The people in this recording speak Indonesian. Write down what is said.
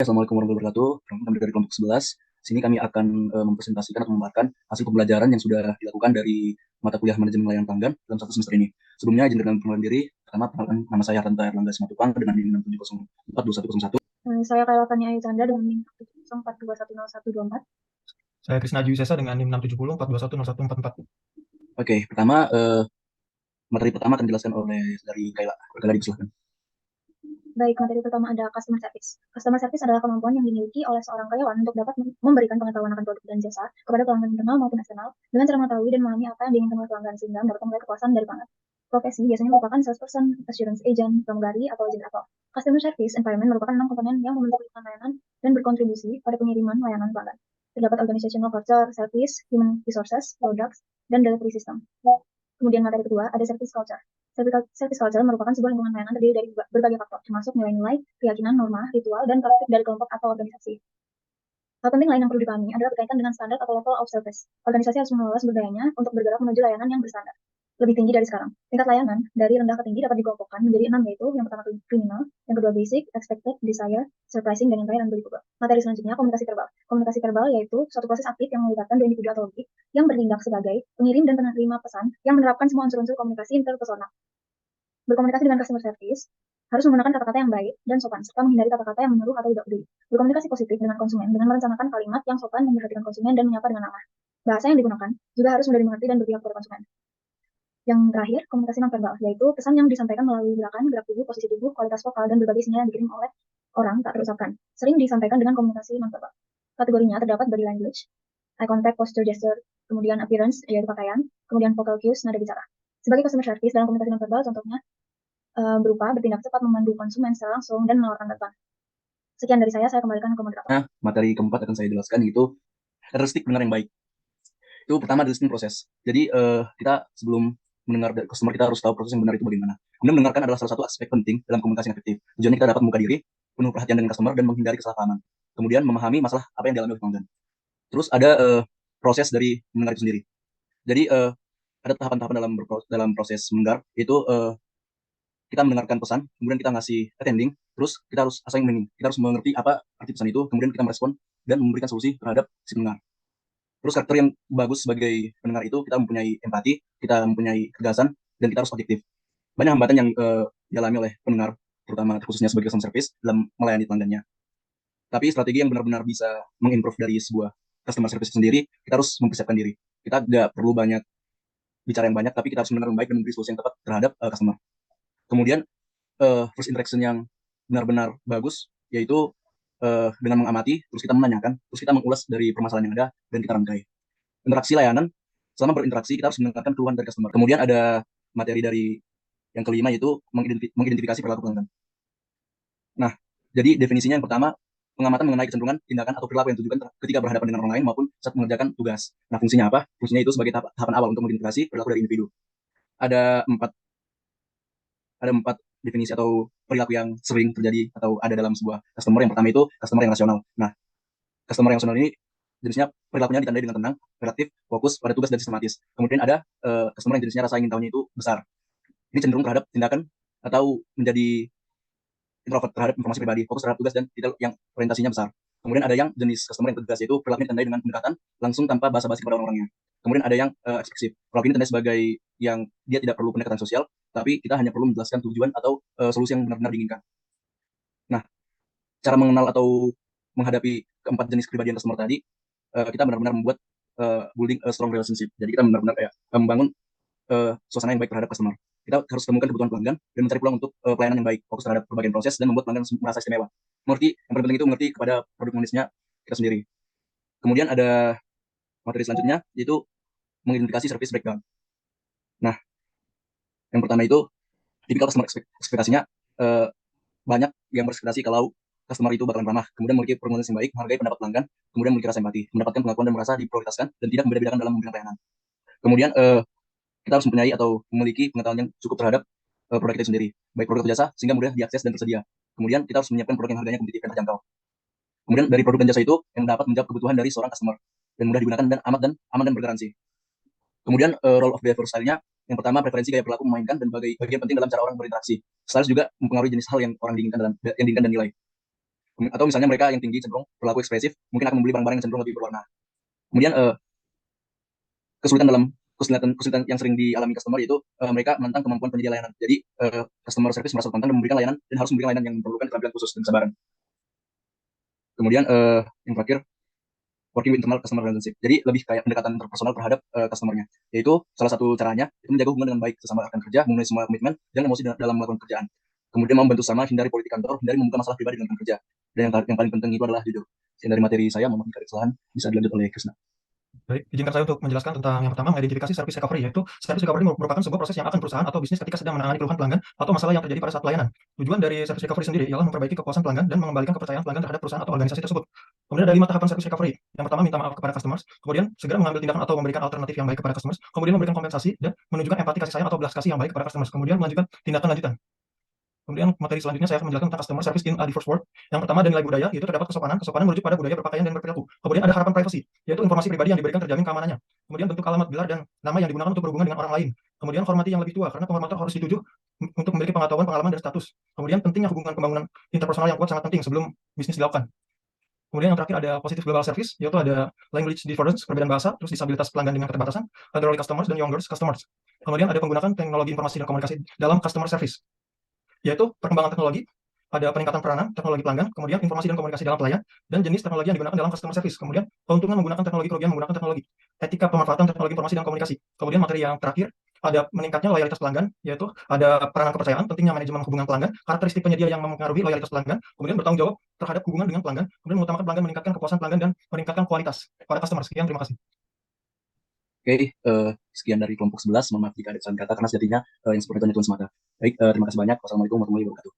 Assalamualaikum warahmatullahi wabarakatuh. Kami dari kelompok 11. Sini kami akan mempresentasikan atau memaparkan hasil pembelajaran yang sudah dilakukan dari mata kuliah manajemen layanan pelanggan dalam satu semester ini. Sebelumnya, izin dengan pengenalan diri. Pertama, perkenalkan nama saya Haranta Erlangga Simatupang dengan NIM 670420101. Saya Kayla Tania Ayu Chandra dengan NIM 4710124. Saya Krisna Aji Sesa dengan NIM 67042101444. Oke, pertama, materi pertama akan dijelaskan oleh dari Kayla. Kayla, dipersilakan. Baik, materi pertama ada customer service. Customer service adalah kemampuan yang dimiliki oleh seorang karyawan untuk dapat memberikan pengetahuan akan produk dan jasa kepada pelanggan internal maupun eksternal dengan cara mengetahui dan memahami apa yang diinginkan oleh pelanggan sehingga mendapatkan nilai kepuasan dari pelanggan. Profesi biasanya merupakan salesperson, assurance agent, pramugari, atau agent atau customer service environment merupakan 6 komponen yang membentuk lingkungan layanan dan berkontribusi pada pengiriman layanan pelanggan. Terdapat organizational culture, service, human resources, products, dan delivery system. Kemudian materi kedua ada service culture. Service culture merupakan sebuah lingkungan layanan terdiri dari berbagai faktor, termasuk nilai-nilai, keyakinan, norma, ritual, dan karakter dari kelompok atau organisasi. Hal penting lain yang perlu dipahami adalah berkaitan dengan standar atau level of service. Organisasi harus mengelola sumber dayanya untuk bergerak menuju layanan yang berstandar lebih tinggi dari sekarang. Tingkat layanan dari rendah ke tinggi dapat dikelompokkan menjadi 6, yaitu yang pertama criminal, yang kedua basic, expected, desire, surprising, dan yang terakhir unbelievable. Materi selanjutnya komunikasi verbal. Komunikasi verbal yaitu suatu proses aktif yang melibatkan dua individu atau lebih yang bertindak sebagai pengirim dan penerima pesan yang menerapkan semua unsur-unsur komunikasi interpersonal. Berkomunikasi dengan customer service harus menggunakan kata-kata yang baik dan sopan, serta menghindari kata-kata yang menyuruh atau tidak peduli. Berkomunikasi positif dengan konsumen dengan merencanakan kalimat yang sopan, memperhatikan konsumen, dan menyapa dengan nama. Bahasa yang digunakan juga harus mudah dimengerti dan berpihak kepada konsumen. Yang terakhir, komunikasi nonverbal, yaitu pesan yang disampaikan melalui gerakan, gerak tubuh, posisi tubuh, kualitas vokal, dan berbagai sinyal yang dikirim oleh orang tak terucapkan. Sering disampaikan dengan komunikasi nonverbal. Kategorinya terdapat body language, eye contact, posture, gesture, kemudian appearance, yaitu pakaian, kemudian vocal cues, nada bicara. Sebagai customer service dalam komunikasi nonverbal, contohnya berupa bertindak cepat memandu konsumen secara langsung dan menawarkan bantuan. Sekian dari saya kembalikan ke moderator. Nah, materi keempat akan saya jelaskan, yaitu karakteristik pendengar yang baik. Itu pertama listening proses. Jadi kita sebelum mendengar dari customer, kita harus tahu proses yang benar itu bagaimana. Kemudian mendengarkan adalah salah satu aspek penting dalam komunikasi yang efektif. Tujuannya kita dapat membuka diri, penuh perhatian dengan customer, dan menghindari kesalahpahaman. Kemudian memahami masalah apa yang dialami oleh pelanggan. Terus ada proses dari mendengar itu sendiri. Jadi ada tahapan-tahapan dalam proses mendengar, itu kita mendengarkan pesan, kemudian kita ngasih attending, terus kita harus assign meaning. Kita harus mengerti apa arti pesan itu, kemudian kita merespon dan memberikan solusi terhadap si pendengar. Terus karakter yang bagus sebagai pendengar itu kita mempunyai empati, kita mempunyai ketegasan, dan kita harus objektif. Banyak hambatan yang dialami oleh pendengar, terutama khususnya sebagai customer service dalam melayani pelanggannya. Tapi strategi yang benar-benar bisa mengimprove dari sebuah customer service sendiri, kita harus mempersiapkan diri. Kita tidak perlu banyak bicara yang banyak, tapi kita harus mendengar yang baik dan memberi solusi yang tepat terhadap customer. Kemudian first interaction yang benar-benar bagus, yaitu dengan mengamati, terus kita menanyakan, terus kita mengulas dari permasalahan yang ada, dan kita rangkai. Interaksi layanan, selama berinteraksi kita harus mendengarkan keluhan dari customer. Kemudian ada materi dari yang kelima, yaitu mengidentifikasi perilaku pelanggan. Nah, jadi definisinya yang pertama, pengamatan mengenai kecenderungan, tindakan, atau perilaku yang ditujukan ketika berhadapan dengan orang lain maupun saat mengerjakan tugas. Nah, fungsinya apa? Fungsinya itu sebagai tahapan awal untuk mengidentifikasi perilaku dari individu. Ada empat ada empat definisi atau perilaku yang sering terjadi atau ada dalam sebuah customer. Yang pertama itu customer yang rasional. Nah, customer yang rasional ini jenisnya perilakunya ditandai dengan tenang, relatif, fokus pada tugas dan sistematis. Kemudian ada customer yang jenisnya rasa ingin tahunya itu besar. Ini cenderung terhadap tindakan atau menjadi introvert terhadap informasi pribadi, fokus terhadap tugas dan detail yang orientasinya besar. Kemudian ada yang jenis customer yang tegas, yaitu perilakunya ditandai dengan pendekatan langsung tanpa basa-basi kepada orang-orangnya. Kemudian ada yang ekspresif. Perilaku ini ditandai sebagai yang dia tidak perlu pendekatan sosial, tapi kita hanya perlu menjelaskan tujuan atau solusi yang benar-benar diinginkan. Nah, cara mengenal atau menghadapi keempat jenis kepribadian customer tadi, kita benar-benar membuat building a strong relationship. Jadi kita benar-benar kayak membangun suasana yang baik terhadap customer. Kita harus temukan kebutuhan pelanggan dan mencari peluang untuk pelayanan yang baik, fokus terhadap berbagai proses dan membuat pelanggan merasa istimewa. Mengerti, yang paling penting itu mengerti kepada produk manisnya kita sendiri. Kemudian ada materi selanjutnya, yaitu mengidentifikasi service breakdown. Nah, yang pertama itu tipikal customer ekspektasinya banyak yang berekspektasi kalau customer itu bakalan ramah, kemudian memiliki performance yang baik, menghargai pendapat pelanggan, kemudian memiliki rasa empati, mendapatkan pengakuan dan merasa diprioritaskan dan tidak membeda-bedakan dalam memberikan pelayanan. Kemudian kita harus mempunyai atau memiliki pengetahuan yang cukup terhadap produk kita sendiri, baik produk atau jasa, sehingga mudah diakses dan tersedia. Kemudian kita harus menyiapkan produk yang harganya kompetitif dan terjangkau. Kemudian dari produk dan jasa itu yang dapat menjawab kebutuhan dari seorang customer dan mudah digunakan dan aman dan bergaransi. Kemudian role of behavior style-nya, yang pertama preferensi gaya perilaku memainkan dan bagian penting dalam cara orang berinteraksi. Style juga mempengaruhi jenis hal yang orang diinginkan dan nilai. Atau misalnya mereka yang tinggi cenderung berlaku ekspresif, mungkin akan membeli barang-barang yang cenderung lebih berwarna. Kemudian kesulitan yang sering dialami customer yaitu mereka menentang kemampuan penyedia layanan. Jadi customer service merasa tertantang dan memberikan layanan dan harus memberikan layanan yang memerlukan keterampilan khusus dan kesabaran. Kemudian yang terakhir, working with internal customer relationship. Jadi lebih kayak pendekatan interpersonal terhadap customernya. Yaitu salah satu caranya itu menjaga hubungan dengan baik sesama rekan kerja, memenuhi semua komitmen dan emosi dalam melakukan kerjaan. Kemudian membantu sama, hindari politik kantor, hindari membuka masalah pribadi dengan rekan kerja. Dan yang paling penting itu adalah jujur. Sekian dari materi saya, mohon jika ada kesalahan bisa dilanjut oleh Krisna. Baik, izinkan saya untuk menjelaskan tentang yang pertama, mengidentifikasi service recovery, yaitu service recovery merupakan sebuah proses yang akan perusahaan atau bisnis ketika sedang menangani keluhan pelanggan atau masalah yang terjadi pada saat pelayanan. Tujuan dari service recovery sendiri ialah memperbaiki kepuasan pelanggan dan mengembalikan kepercayaan pelanggan terhadap perusahaan atau organisasi tersebut. Kemudian ada 5 tahapan service recovery. Yang pertama, minta maaf kepada customers, kemudian segera mengambil tindakan atau memberikan alternatif yang baik kepada customers, kemudian memberikan kompensasi dan menunjukkan empati kasih sayang atau belas kasih yang baik kepada customers, kemudian melanjutkan tindakan lanjutan. Kemudian materi selanjutnya saya akan menjelaskan tentang customer service in a diverse world. Yang pertama ada nilai budaya, yaitu terdapat kesopanan. Kesopanan merujuk pada budaya berpakaian dan berperilaku. Kemudian ada harapan privasi, yaitu informasi pribadi yang diberikan terjamin keamanannya. Kemudian bentuk alamat, gelar, dan nama yang digunakan untuk berhubungan dengan orang lain. Kemudian hormati yang lebih tua, karena penghormatan harus dituju untuk memiliki pengetahuan, pengalaman, dan status. Kemudian pentingnya hubungan pembangunan interpersonal yang kuat sangat penting sebelum bisnis dilakukan. Kemudian yang terakhir ada positive global service, yaitu ada language difference, perbedaan bahasa, terus disabilitas pelanggan dengan keterbatasan, elderly customers, dan younger customers. Kemudian ada penggunaan teknologi informasi dan komunikasi dalam customer service, yaitu perkembangan teknologi, ada peningkatan peranan teknologi pelanggan, kemudian informasi dan komunikasi dalam pelayan, dan jenis teknologi yang digunakan dalam customer service, kemudian keuntungan menggunakan teknologi, kerugian menggunakan teknologi, etika pemanfaatan teknologi informasi dan komunikasi. Kemudian materi yang terakhir ada meningkatnya loyalitas pelanggan, yaitu ada peranan kepercayaan, pentingnya manajemen hubungan pelanggan, karakteristik penyedia yang mempengaruhi loyalitas pelanggan, kemudian bertanggung jawab terhadap hubungan dengan pelanggan, kemudian mengutamakan pelanggan, meningkatkan kepuasan pelanggan, dan meningkatkan kualitas pada customer. Sekian, terima kasih. Oke, sekian dari kelompok 11. Mohon maaf jika ada kesalahan kata karena sejatinya yang seperti itu hanya Tuhan semata. Baik, terima kasih banyak. Wassalamualaikum warahmatullahi wabarakatuh.